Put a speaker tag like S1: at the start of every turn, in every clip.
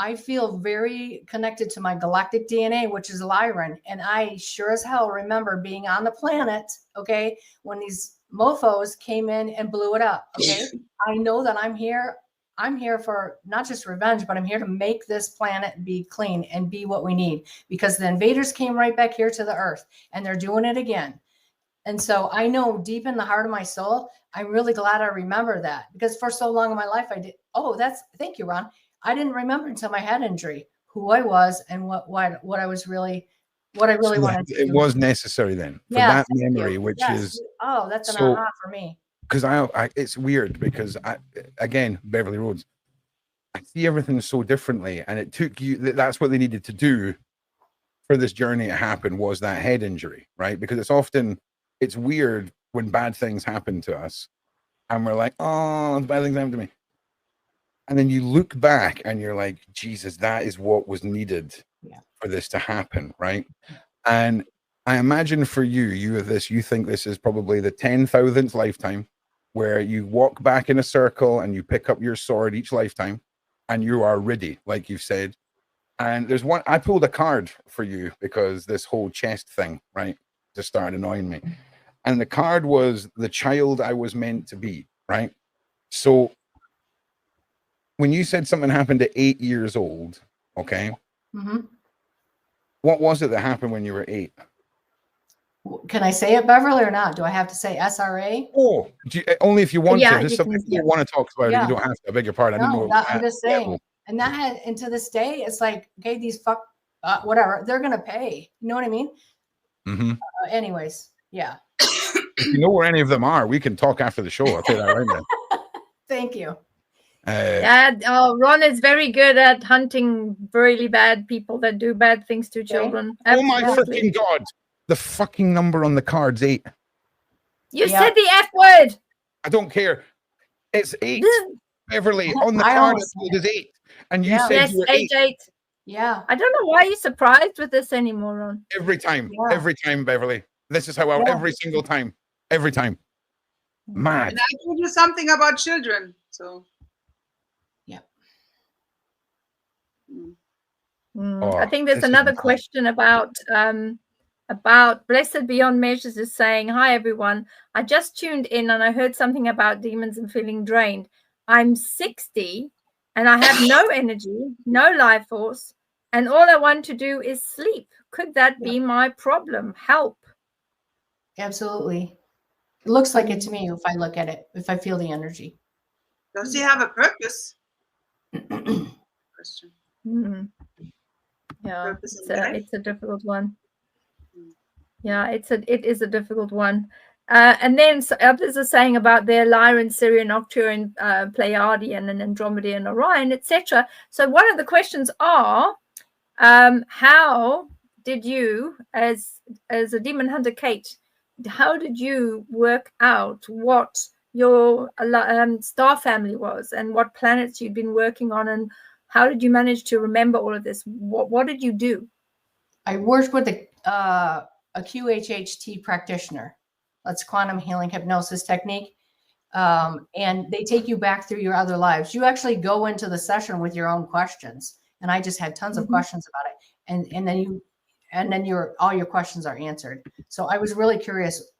S1: I feel very connected to my galactic DNA, which is Lyran. And I sure as hell remember being on the planet, okay, when these mofos came in and blew it up, okay? I know that I'm here. I'm here for not just revenge, but I'm here to make this planet be clean and be what we need, because the invaders came right back here to the earth and they're doing it again. And so I know deep in the heart of my soul, I'm really glad I remember that, because for so long in my life, I did. Oh, thank you, Ron. I didn't remember until my head injury who I was and what I was really, what I really wanted to do.
S2: It was necessary then for that memory, which is,
S1: oh, that's an aha for me.
S2: Because I it's weird because again, Beverly Rhodes, I see everything so differently, and it took you. That's what they needed to do for this journey to happen, was that head injury, right? Because it's weird when bad things happen to us, and we're like, oh, bad things happen to me, and then you look back and you're like, Jesus, that is what was needed for this to happen, right? And I imagine for you have this. You think this is probably the 10,000th lifetime, where you walk back in a circle and you pick up your sword each lifetime and you are ready, like you've said. And there's one, I pulled a card for you because this whole chest thing, right, just started annoying me. And the card was the child I was meant to be, right? So when you said something happened at 8 years old, okay, what was it that happened when you were 8?
S1: Can I say it, Beverly, or not? Do I have to say SRA?
S2: Oh, only if you want to. There's something you want to talk about it. You don't have to. I beg your pardon. I didn't know.
S1: I'm just saying. And and to this day, it's like, okay, these whatever, they're gonna pay. You know what I mean? Anyways, yeah.
S2: If you know where any of them are, we can talk after the show. I'll tell you that right now.
S1: Thank you.
S3: Ron is very good at hunting really bad people that do bad things to children.
S2: Oh my freaking God. The fucking number on the card's 8.
S3: You said the F word.
S2: I don't care. It's 8. Beverly, on the card it is 8. And you said you were 8.
S1: Yeah.
S3: I don't know why you're surprised with this anymore, Ron.
S2: Every time. Every time, Beverly. This is how every single time. Every time. Mad.
S4: And I told you something about children. So
S3: I think there's another question about Blessed Beyond Measures is saying, hi everyone, I just tuned in and I heard something about demons and feeling drained. I'm 60 and I have no energy, no life force, and all I want to do is sleep. Could that be my problem? Help.
S1: Absolutely. It looks like it to me if I look at it, if I feel the energy.
S4: Does he have a purpose? Question.
S3: Yeah, it's a difficult one. Yeah, it is a difficult one. And then others are saying about their Lyran, Sirian, Nocturne, Pleiadian, and Andromedan, Orion, etc. So one of the questions are, how did you, as a demon hunter, Kate, how did you work out what your star family was and what planets you'd been working on, and how did you manage to remember all of this? What did you do?
S1: I worked with a QHHT practitioner. That's quantum healing hypnosis technique. And they take you back through your other lives. You actually go into the session with your own questions. And I just had tons of questions about it. And then all your questions are answered. So I was really curious,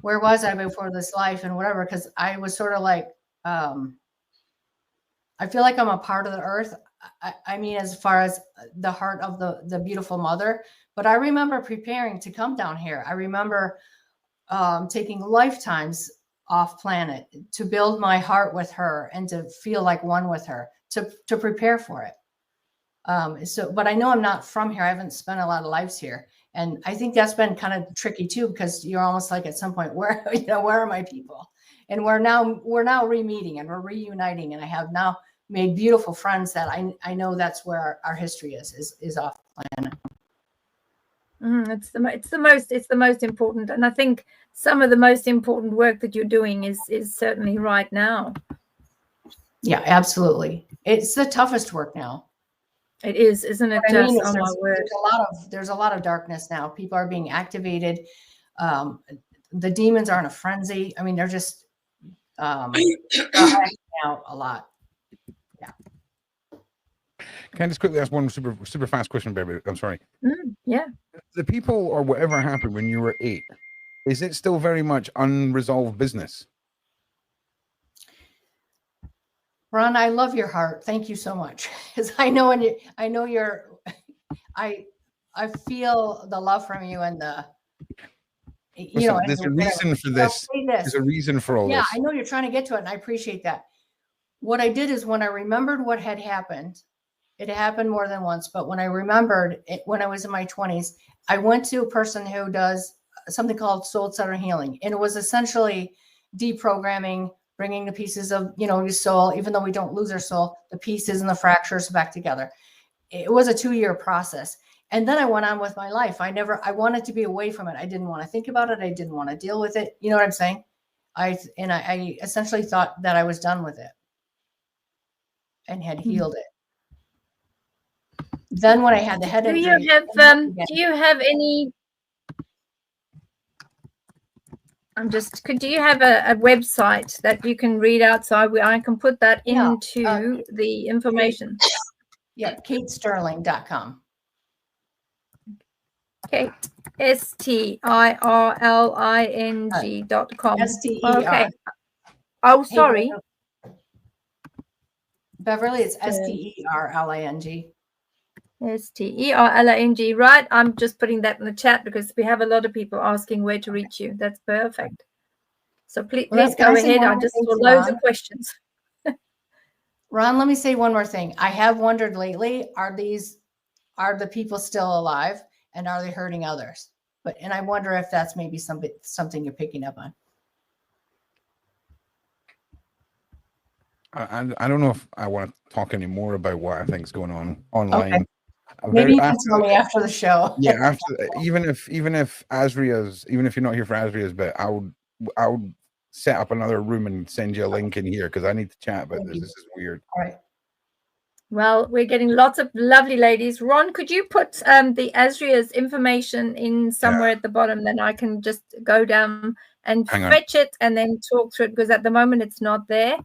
S1: where was I before this life and whatever, because I was sort of like, I feel like I'm a part of the earth. I mean, as far as the heart of the beautiful mother, but I remember preparing to come down here. I remember taking lifetimes off planet to build my heart with her and to feel like one with her, to prepare for it. But I know I'm not from here. I haven't spent a lot of lives here. And I think that's been kind of tricky too, because you're almost like at some point, where are my people? And we're now re-meeting and we're reuniting. And I have now made beautiful friends that I know that's where our history is off planet.
S3: It's the most important, and I think some of the most important work that you're doing is certainly right now.
S1: Yeah, absolutely. It's the toughest work now.
S3: It is, isn't it? Just, oh my word.
S1: There's a lot of darkness now. People are being activated. The demons are in a frenzy. I mean, they're just acting out a lot. Yeah.
S2: Can I just quickly ask one super fast question, Beverli? I'm sorry.
S3: Yeah.
S2: The people or whatever happened when you were 8, is it still very much unresolved business?
S1: Ron, I love your heart. Thank you so much. Because I know I feel the love from you and the
S2: Listen, there's a reason for this. There's a reason for all this.
S1: Yeah, I know you're trying to get to it, and I appreciate that. What I did is when I remembered what had happened, it happened more than once, but when I remembered it when I was in my 20s, I went to a person who does something called soul center healing. And it was essentially deprogramming, bringing the pieces of, your soul, even though we don't lose our soul, the pieces and the fractures back together. It was a 2-year process. And then I went on with my life. I wanted to be away from it. I didn't want to think about it. I didn't want to deal with it. You know what I'm saying? I essentially thought that I was done with it and had healed it. Then when I had the head injury,
S3: do you have any? Do you have a website that you can read out so I can put that into the information?
S1: Yeah, KateStirling.com.
S3: Kate, STIRLING.com.
S1: STER.
S3: Okay. Oh, sorry.
S1: Beverli, it's STERLING.
S3: STERLING. Right. I'm just putting that in the chat because we have a lot of people asking where to reach you. That's perfect. So please go ahead. I just saw loads of questions.
S1: Ron, let me say one more thing. I have wondered lately, are the people still alive and are they hurting others? And I wonder if that's maybe something you're picking up on.
S2: I don't know if I want to talk any more about what I think is going on online.
S1: Okay. Maybe you can tell me after the show.
S2: Yeah, even if you're not here for Asria's, but I would set up another room and send you a link in here because I need to chat about this. This is weird.
S1: All right.
S3: Well, we're getting lots of lovely ladies. Ron, could you put the Asria's information in somewhere at the bottom? Then I can just go down and fetch it and then talk through it because at the moment it's not there.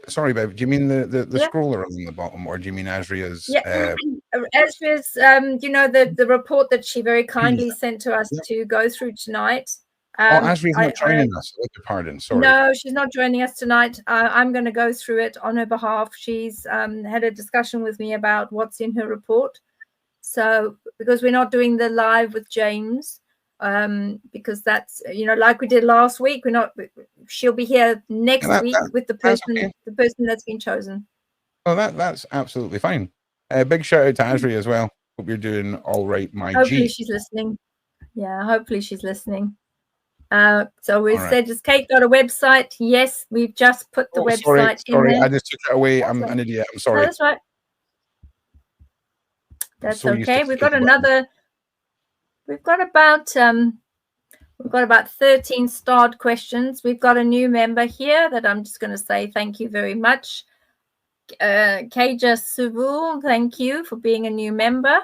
S2: Sorry, babe. Do you mean the scroller on the bottom, or do you mean Asria's?
S3: Yeah, Asria's. The report that she very kindly sent to us to go through tonight.
S2: Asria's not joining us. I beg your pardon. Sorry.
S3: No, she's not joining us tonight. I'm going to go through it on her behalf. She's had a discussion with me about what's in her report. So because we're not doing the live with James. Because that's like we did last week. She'll be here next week with the person that's been chosen.
S2: Oh, that's absolutely fine. Big shout out to Asria as well. Hope you're doing all right, my
S3: hopefully she's listening. Yeah, hopefully she's listening. So we said, has Kate got a website? Yes, we've just put the website in there.
S2: I just took it away. I'm an idiot. I'm sorry.
S3: No, that's right. That's okay. We've got another. We've got about 13 starred questions. We've got a new member here that I'm just going to say thank you very much. Kaja Savile, thank you for being a new member.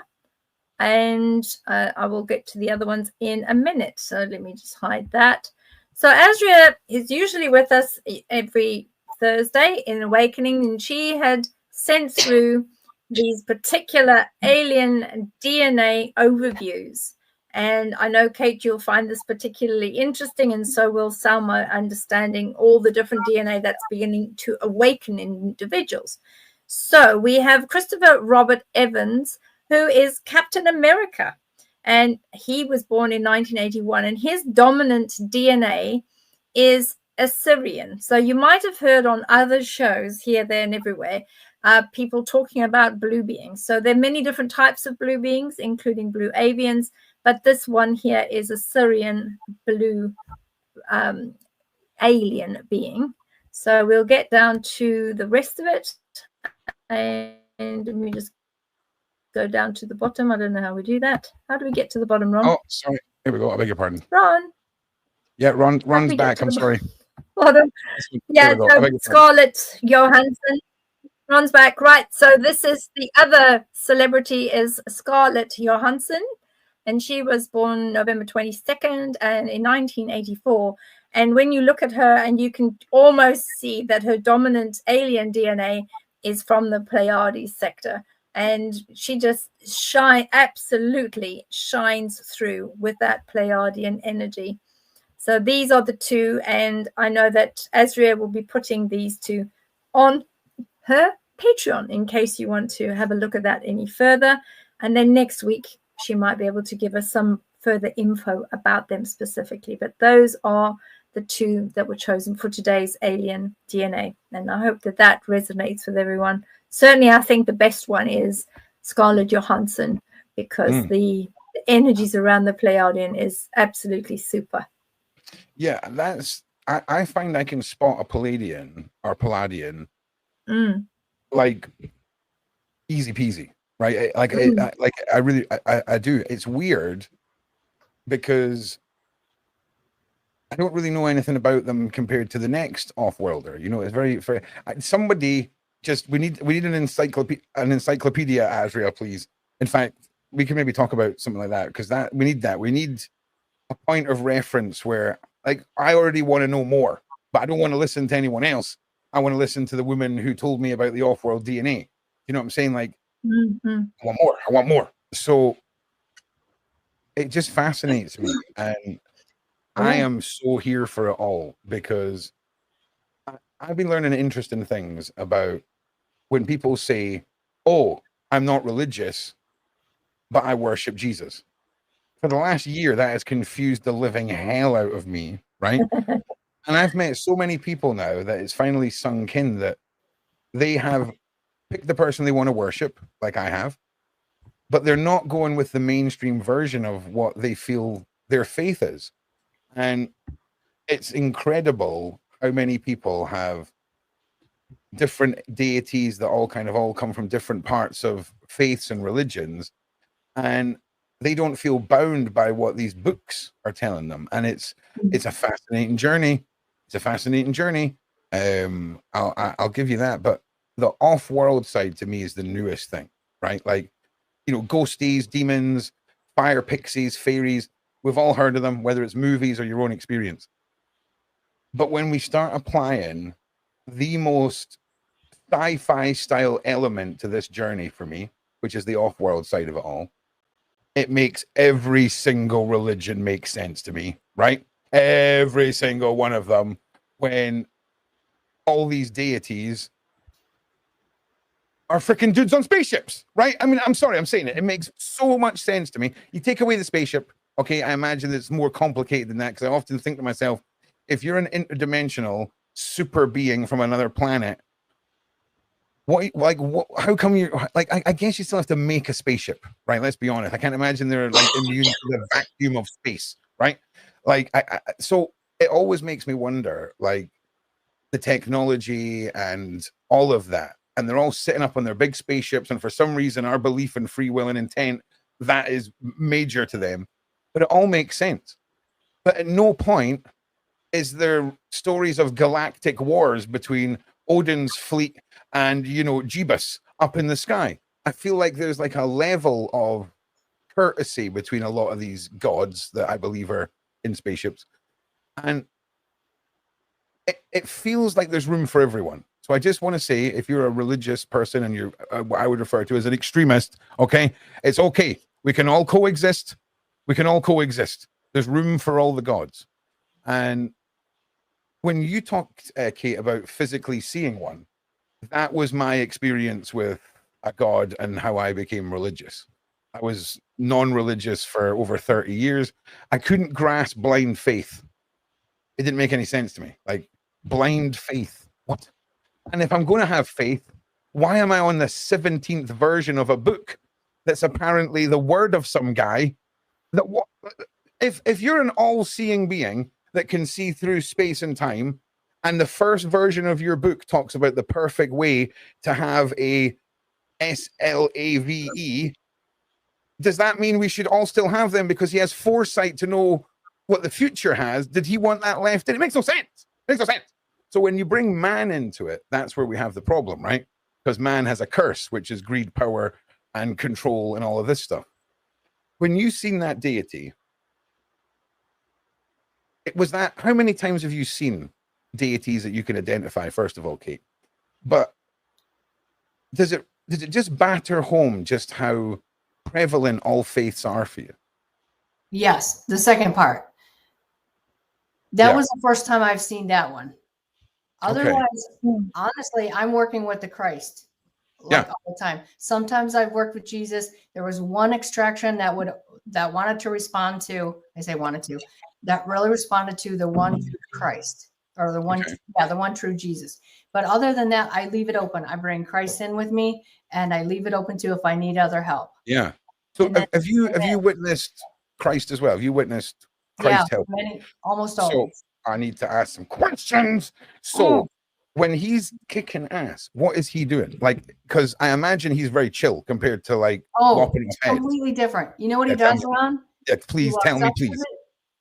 S3: And I will get to the other ones in a minute. So let me just hide that. So Asria is usually with us every Thursday in Awakening, and she had sent through these particular alien DNA overviews. And I know, Kate, you'll find this particularly interesting, and so will Salma, understanding all the different DNA that's beginning to awaken in individuals. So we have Christopher Robert Evans, who is Captain America, and he was born in 1981, and his dominant DNA is Assyrian. So you might have heard on other shows here, there, and everywhere, people talking about blue beings. So there are many different types of blue beings, including blue avians, but this one here is a Syrian blue alien being. So we'll get down to the rest of it. And let me just go down to the bottom. I don't know how we do that. How do we get to the bottom, Ron?
S2: Oh, sorry. Here we go. I beg your pardon.
S3: Ron.
S2: Yeah, Ron's back. I'm sorry.
S3: Bottom. Yeah, so Scarlett Johansson. Ron's back. Right. So this is the other celebrity is Scarlett Johansson. And she was born November 22nd and in 1984. And when you look at her, and you can almost see that her dominant alien DNA is from the Pleiades sector. And she just absolutely shines through with that Pleiadian energy. So these are the two, and I know that Asria will be putting these two on her Patreon in case you want to have a look at that any further. And then next week, she might be able to give us some further info about them specifically. But those are the two that were chosen for today's Alien DNA. And I hope that that resonates with everyone. Certainly, I think the best one is Scarlett Johansson, because the energies around the Pleiadian is absolutely super.
S2: Yeah, I find I can spot a Palladian or Palladian like easy peasy, right? I do. It's weird because I don't really know anything about them compared to the next off-worlder. You know, it's very somebody just we need an encyclopedia, Asria, please. In fact, we can maybe talk about something like that, because we need that. We need a point of reference where, like, I already want to know more, but I don't want to listen to anyone else. I want to listen to the woman who told me about the off-world DNA. You know what I'm saying? Like, I want more. So it just fascinates me, and I am so here for it all, because I've been learning interesting things about when people say, "Oh, I'm not religious, but I worship Jesus." For the last year, that has confused the living hell out of me, right? And I've met so many people now that it's finally sunk in that they have picked the person they want to worship, like I have, but they're not going with the mainstream version of what they feel their faith is. And it's incredible how many people have different deities that all come from different parts of faiths and religions, and they don't feel bound by what these books are telling them. And it's a fascinating journey. It's a fascinating journey. I'll give you that. But the off-world side to me is the newest thing, right? Like, you know, ghosties, demons, fire pixies, fairies. We've all heard of them, whether it's movies or your own experience. But when we start applying the most sci-fi style element to this journey for me, which is the off-world side of it all, it makes every single religion make sense to me, right? Every single one of them, when all these deities are freaking dudes on spaceships, right? I mean, I'm sorry, I'm saying it. It makes so much sense to me. You take away the spaceship, okay, I imagine it's more complicated than that, because I often think to myself, if you're an interdimensional super being from another planet, how come you like, I guess you still have to make a spaceship, right? Let's be honest. I can't imagine they're like immune to the vacuum of space, right? Like, so it always makes me wonder, like, the technology and all of that, and they're all sitting up on their big spaceships, and for some reason our belief in free will and intent, that is major to them, but it all makes sense. But at no point is there stories of galactic wars between Odin's fleet and, you know, Jeebus up in the sky. I feel like there's like a level of courtesy between a lot of these gods that I believe are in spaceships, and it feels like there's room for everyone. So I just want to say, if you're a religious person and you're what I would refer to as an extremist, okay, it's okay. We can all coexist. We can all coexist. There's room for all the gods. And when you talked, Kate, about physically seeing one, that was my experience with a god and how I became religious. I was non-religious for over 30 years. I couldn't grasp blind faith. It didn't make any sense to me. Like, blind faith, what? And if I'm going to have faith, why am I on the 17th version of a book that's apparently the word of some guy? That what? If you're an all-seeing being that can see through space and time, and the first version of your book talks about the perfect way to have a SLAVE, does that mean we should all still have them because he has foresight to know what the future has? Did he want that left in? It makes no sense. It makes no sense. So when you bring man into it, that's where we have the problem, right? Because man has a curse, which is greed, power, and control, and all of this stuff. When you've seen that deity, it was that, how many times have you seen deities that you can identify, first of all, Kate? But does it just batter home just how prevalent all faiths are for you?
S1: Yes, the second part. That
S2: Yeah.
S1: was the first time I've seen that one. Otherwise,
S3: Mm.
S1: honestly, I'm working with the Christ like all the time. Sometimes I've worked with Jesus. There was one extraction that wanted to respond to, I say wanted to, that really responded to the one true Christ, or the one, the one true Jesus. But other than that, I leave it open. I bring Christ in with me, and I leave it open to if I need other help.
S2: Yeah. So
S1: And then-
S2: have you witnessed Christ as well? Have you witnessed Christ help?
S1: Almost
S2: So
S1: always.
S2: I need to ask some questions. So when he's kicking ass, what is he doing? Like, because I imagine he's very chill compared to like lopping his head.
S1: Completely different. You know what he does, Ron?
S2: Yeah, please tell me, please.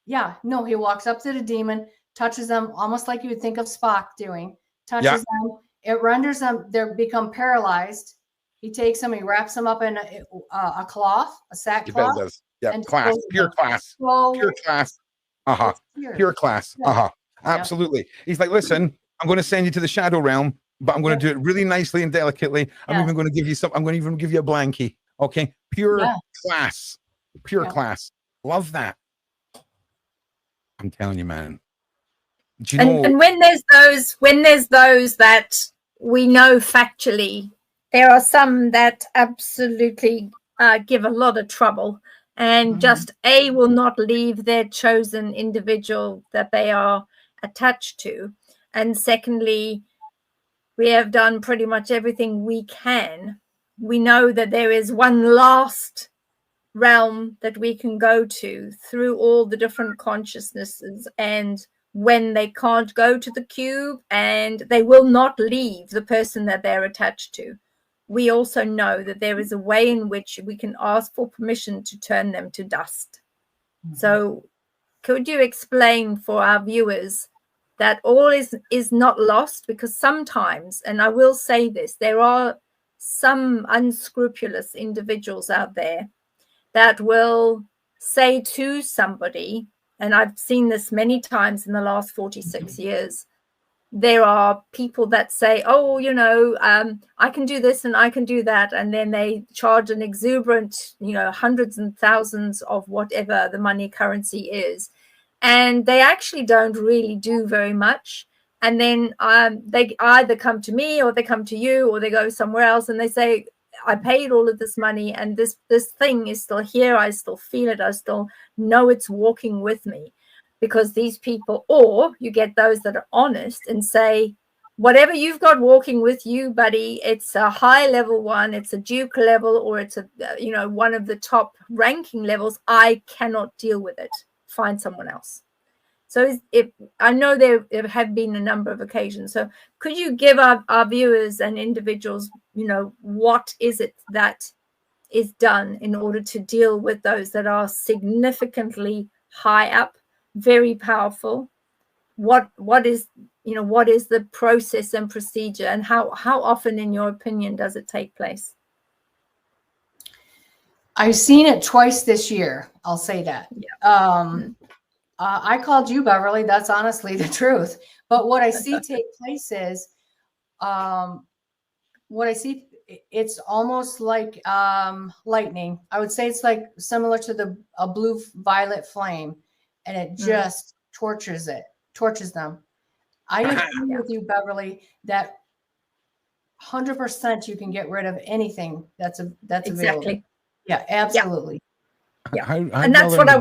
S1: He walks up to the demon, touches them, almost like you would think of Spock doing. Touches them. It renders them. They become paralyzed. He takes them. He wraps them up in a cloth, a sackcloth.
S2: Yeah, class, pure class, pure class. Pure class. Absolutely. He's like, listen, I'm going to send you to the shadow realm, but I'm going to do it really nicely and delicately. I'm even going to give you some. I'm going to even give you a blankie. Okay, pure class, pure class. Love that. I'm telling you, man. Do you know?
S3: And when there's those that we know factually, there are some that absolutely give a lot of trouble, and just will not leave their chosen individual that they are attached to. And secondly, we have done pretty much everything we can. We know that there is one last realm that we can go to through all the different consciousnesses, and when they can't go to the cube and they will not leave the person that they're attached to, we also know that there is a way in which we can ask for permission to turn them to dust. So could you explain for our viewers that all is not lost? Because sometimes, and I will say this, there are some unscrupulous individuals out there that will say to somebody, and I've seen this many times in the last 46 years, there are people that say, oh, I can do this and I can do that. And then they charge an exuberant, hundreds and thousands of whatever the money currency is. And they actually don't really do very much. And then they either come to me or they come to you or they go somewhere else and they say, I paid all of this money and this thing is still here. I still feel it. I still know it's walking with me. Because these people, or you get those that are honest and say, whatever you've got walking with you, buddy, it's a high level one, it's a duke level, or it's a one of the top ranking levels. I cannot deal with it. Find someone else. So if I know there have been a number of occasions. So could you give our viewers and individuals, what is it that is done in order to deal with those that are significantly high up, very powerful? What is the process and procedure, and how often, in your opinion, does it take place?
S1: I've seen it twice this year. I'll say that. I called you, Beverly. That's honestly the truth. But what I see take place is, it's almost like lightning. I would say it's like similar to a blue violet flame, and it just torches them. I agree with you, Beverly, that 100% you can get rid of anything that's available.
S3: Exactly.
S1: Yeah, absolutely.
S3: Yeah. And that's what I want.